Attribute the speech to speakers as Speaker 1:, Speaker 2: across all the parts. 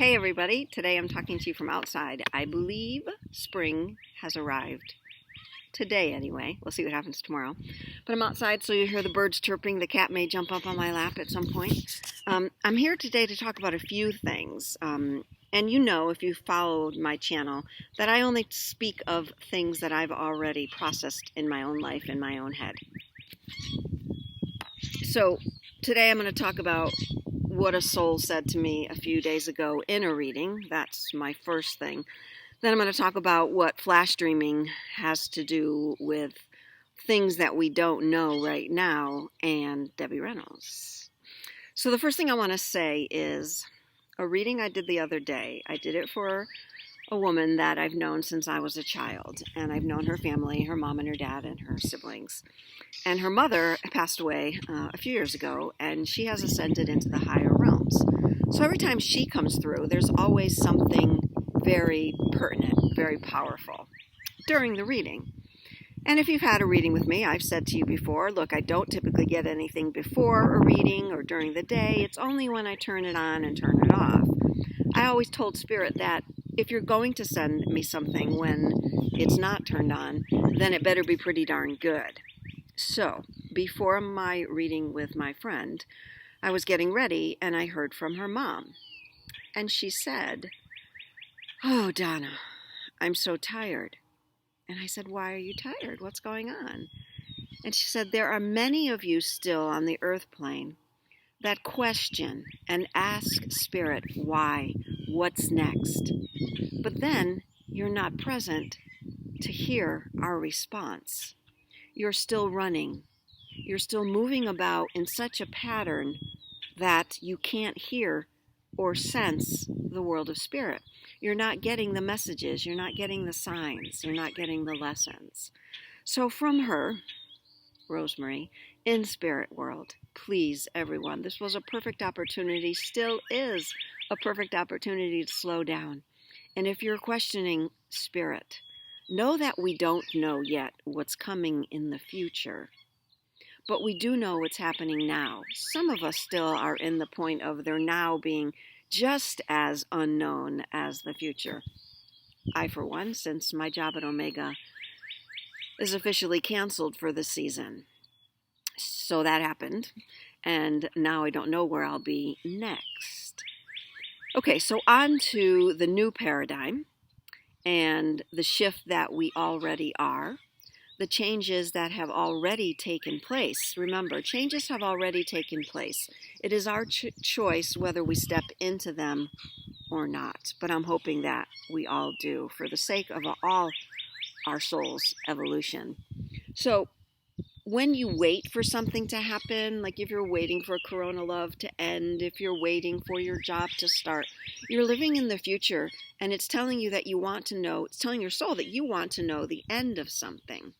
Speaker 1: Hey everybody, today I'm talking to you from outside. I believe spring has arrived. Today anyway. We'll see what happens tomorrow. But I'm outside so you hear the birds chirping. The cat may jump up on my lap at some point. I'm here today to talk about a few things. And you know, if you followed my channel, that I only speak of things that I've already processed in my own life, in my own head. So today I'm going to talk about what a soul said to me a few days ago in a reading. That's my first thing. Then I'm going to talk about what flash dreaming has to do with things that we don't know right now and Debbie Reynolds. So the first thing I want to say is a reading I did the other day. I did it for a woman that I've known since I was a child, and I've known her family, her mom and her dad and her siblings. And her mother passed away a few years ago, and she has ascended into the higher realms. So every time she comes through, there's always something very pertinent, very powerful during the reading. And if you've had a reading with me, I've said to you before, look, I don't typically get anything before a reading or during the day. It's only when I turn it on and turn it off. I always told Spirit that if you're going to send me something when it's not turned on, then it better be pretty darn good. So, before my reading with my friend, I was getting ready and I heard from her mom. And she said, "Oh, Donna, I'm so tired." And I said, "Why are you tired? What's going on?" And she said, "There are many of you still on the earth plane that question and ask Spirit, why? What's next? But then you're not present to hear our response. You're still running. You're still moving about in such a pattern that you can't hear or sense the world of spirit. You're not getting the messages. You're not getting the signs. You're not getting the lessons." So from her, Rosemary, in spirit world, please, everyone, this was a perfect opportunity, still is a perfect opportunity to slow down. And if you're questioning spirit, know that we don't know yet what's coming in the future, but we do know what's happening now. Some of us still are in the point of their now being just as unknown as the future. I, for one, since my job at Omega is officially canceled for the season. So that happened, and now I don't know where I'll be next. Okay, so on to the new paradigm and the shift that we already are, the changes that have already taken place. Remember, changes have already taken place. It is our choice whether we step into them or not, but I'm hoping that we all do for the sake of all our soul's evolution. So when you wait for something to happen, like if you're waiting for Corona love to end, if you're waiting for your job to start, you're living in the future, and it's telling you that you want to know, it's telling your soul that you want to know the end of something.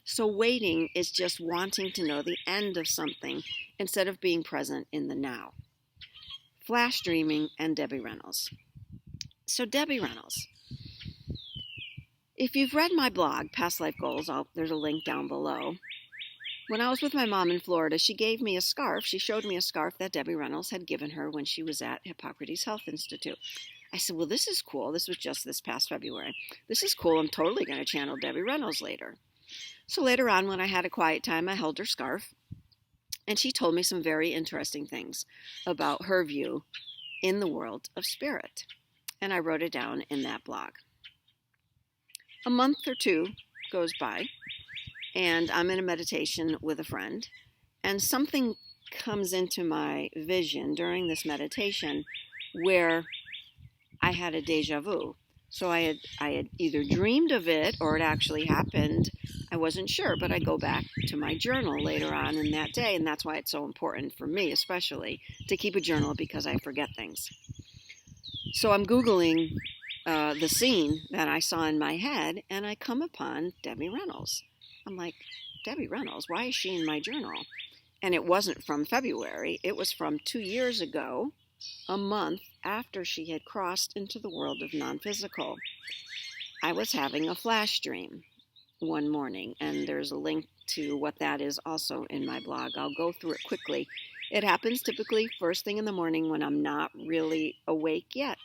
Speaker 1: So waiting is just wanting to know the end of something instead of being present in the now. Flash dreaming and Debbie Reynolds. So Debbie Reynolds. If you've read my blog, Past Life Goals, there's a link down below. When I was with my mom in Florida, she gave me a scarf. She showed me a scarf that Debbie Reynolds had given her when she was at Hippocrates Health Institute. I said, well, this is cool. This was just this past February. This is cool. I'm totally going to channel Debbie Reynolds later. So later on, when I had a quiet time, I held her scarf, and she told me some very interesting things about her view in the world of spirit. And I wrote it down in that blog. A month or two goes by, and I'm in a meditation with a friend, and something comes into my vision during this meditation where I had a deja vu. So I had either dreamed of it or it actually happened. I wasn't sure, but I go back to my journal later on in that day, and that's why it's so important for me, especially, to keep a journal because I forget things. So I'm Googling the scene that I saw in my head, and I come upon Debbie Reynolds. I'm like, Debbie Reynolds, why is she in my journal? And it wasn't from February. It was from 2 years ago, a month after she had crossed into the world of non-physical. I was having a flash dream one morning, and there's a link to what that is also in my blog. I'll go through it quickly. It happens typically first thing in the morning when I'm not really awake yet.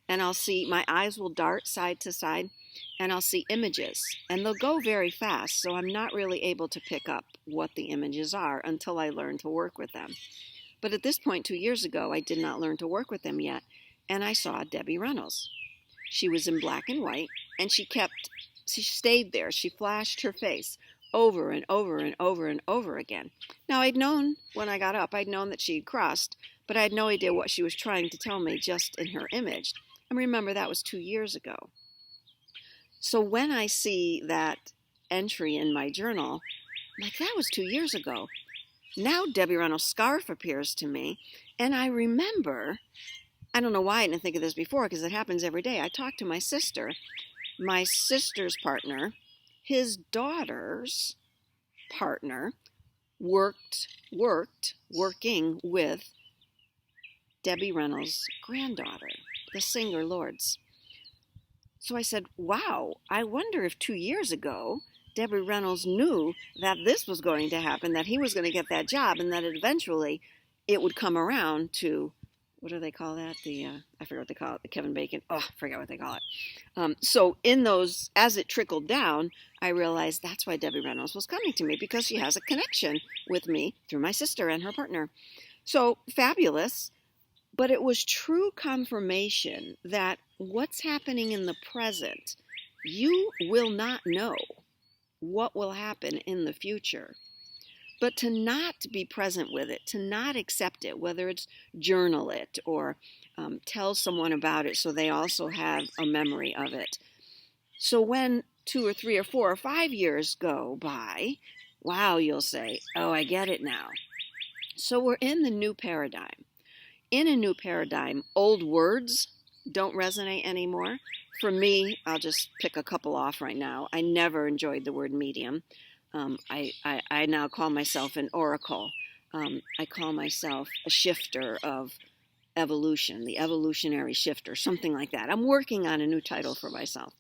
Speaker 1: And I'll see, my eyes will dart side to side, and I'll see images. And they'll go very fast, so I'm not really able to pick up what the images are until I learn to work with them. But at this point, 2 years ago, I did not learn to work with them yet, and I saw Debbie Reynolds. She was in black and white, and she stayed there. She flashed her face over and over and over and over again. Now, I'd known when I got up, I'd known that she had crossed, but I had no idea what she was trying to tell me just in her image. And remember, that was 2 years ago. So when I see that entry in my journal, I'm like, that was 2 years ago. Now Debbie Reynolds' scarf appears to me, and I remember, I don't know why I didn't think of this before, because it happens every day. I talked to my sister's partner, his daughter's partner, working with Debbie Reynolds' granddaughter, the singer Lourd's. So I said, wow, I wonder if 2 years ago, Debbie Reynolds knew that this was going to happen, that he was going to get that job, and that eventually it would come around to, what do they call that? I forget what they call it, the Kevin Bacon. Oh, I forget what they call it. So in those, as it trickled down, I realized that's why Debbie Reynolds was coming to me, because she has a connection with me through my sister and her partner. So fabulous. But it was true confirmation that what's happening in the present, you will not know what will happen in the future. But to not be present with it, to not accept it, whether it's journal it or tell someone about it so they also have a memory of it. So when 2 or 3 or 4 or 5 years go by, wow, you'll say, oh, I get it now. So we're in the new paradigm. In a new paradigm, old words don't resonate anymore. For me, I'll just pick a couple off right now. I never enjoyed the word medium. I now call myself an oracle. I call myself a shifter of evolution, the evolutionary shifter, something like that. I'm working on a new title for myself.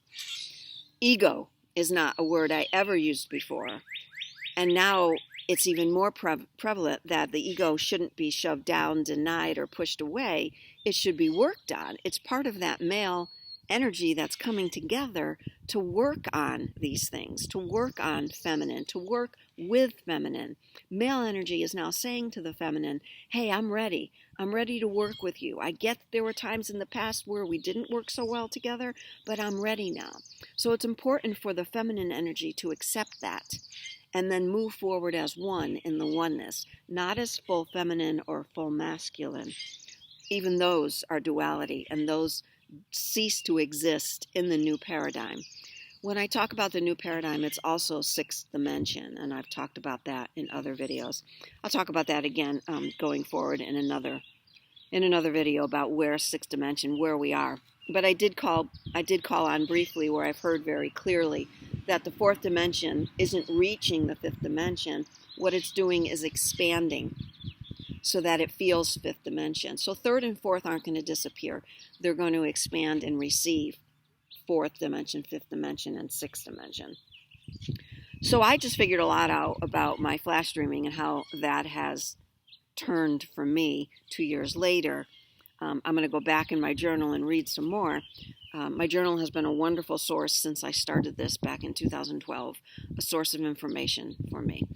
Speaker 1: Ego is not a word I ever used before. And now it's even more prevalent that the ego shouldn't be shoved down, denied, or pushed away. It should be worked on. It's part of that male energy that's coming together to work on these things, to work on feminine, to work with feminine. Male energy is now saying to the feminine, hey, I'm ready. I'm ready to work with you. I get there were times in the past where we didn't work so well together, but I'm ready now. So it's important for the feminine energy to accept that and then move forward as one in the oneness, not as full feminine or full masculine. Even those are duality, and those cease to exist in the new paradigm. When I talk about the new paradigm, it's also sixth dimension, and I've talked about that in other videos. I'll talk about that again going forward in another video about where sixth dimension, where we are. But I did call on briefly where I've heard very clearly that the fourth dimension isn't reaching the fifth dimension. What it's doing is expanding so that it feels fifth dimension. So third and fourth aren't going to disappear. They're going to expand and receive fourth dimension, fifth dimension, and sixth dimension. So I just figured a lot out about my flash dreaming and how that has turned for me 2 years later. I'm going to go back in my journal and read some more. My journal has been a wonderful source since I started this back in 2012, a source of information for me.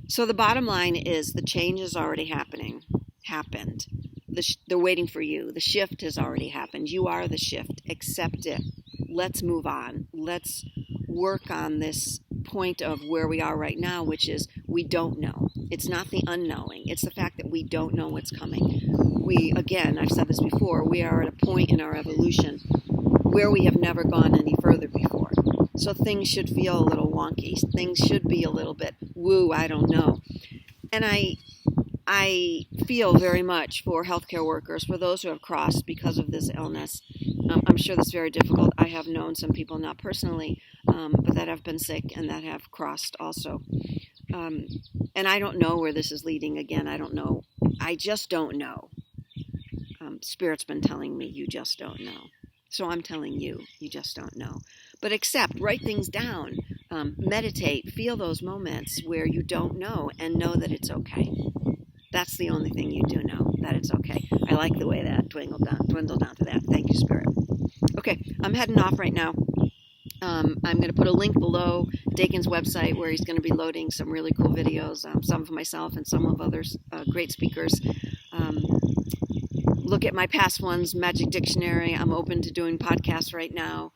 Speaker 1: So the bottom line is the change is already happened. They're waiting for you. The shift has already happened. You are the shift. Accept it. Let's move on. Let's work on this point of where we are right now, which is we don't know. It's not the unknowing. It's the fact that we don't know what's coming. Again, I've said this before, we are at a point in our evolution where we have never gone any further before. So things should feel a little wonky. Things should be a little bit woo, I don't know. And I feel very much for healthcare workers, for those who have crossed because of this illness. I'm sure that's very difficult. I have known some people, not personally, but that have been sick and that have crossed also. And I don't know where this is leading. Again, I don't know. I just don't know. Spirit's been telling me you just don't know. So I'm telling you, you just don't know. But accept, write things down, meditate, feel those moments where you don't know and know that it's okay. That's the only thing you do know, that it's okay. I like the way that dwindled down to that. Thank you, Spirit. Okay, I'm heading off right now. I'm going to put a link below Dakin's website where he's going to be loading some really cool videos, some of myself and some of others, great speakers. Look at my past ones, Magic Dictionary. I'm open to doing podcasts right now,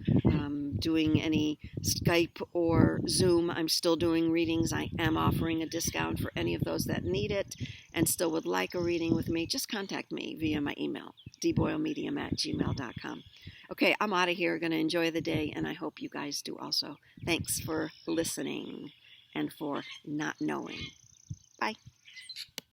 Speaker 1: doing any Skype or Zoom. I'm still doing readings. I am offering a discount for any of those that need it and still would like a reading with me. Just contact me via my email, dboylemedium@gmail.com. Okay, I'm out of here. Going to enjoy the day, and I hope you guys do also. Thanks for listening and for not knowing. Bye.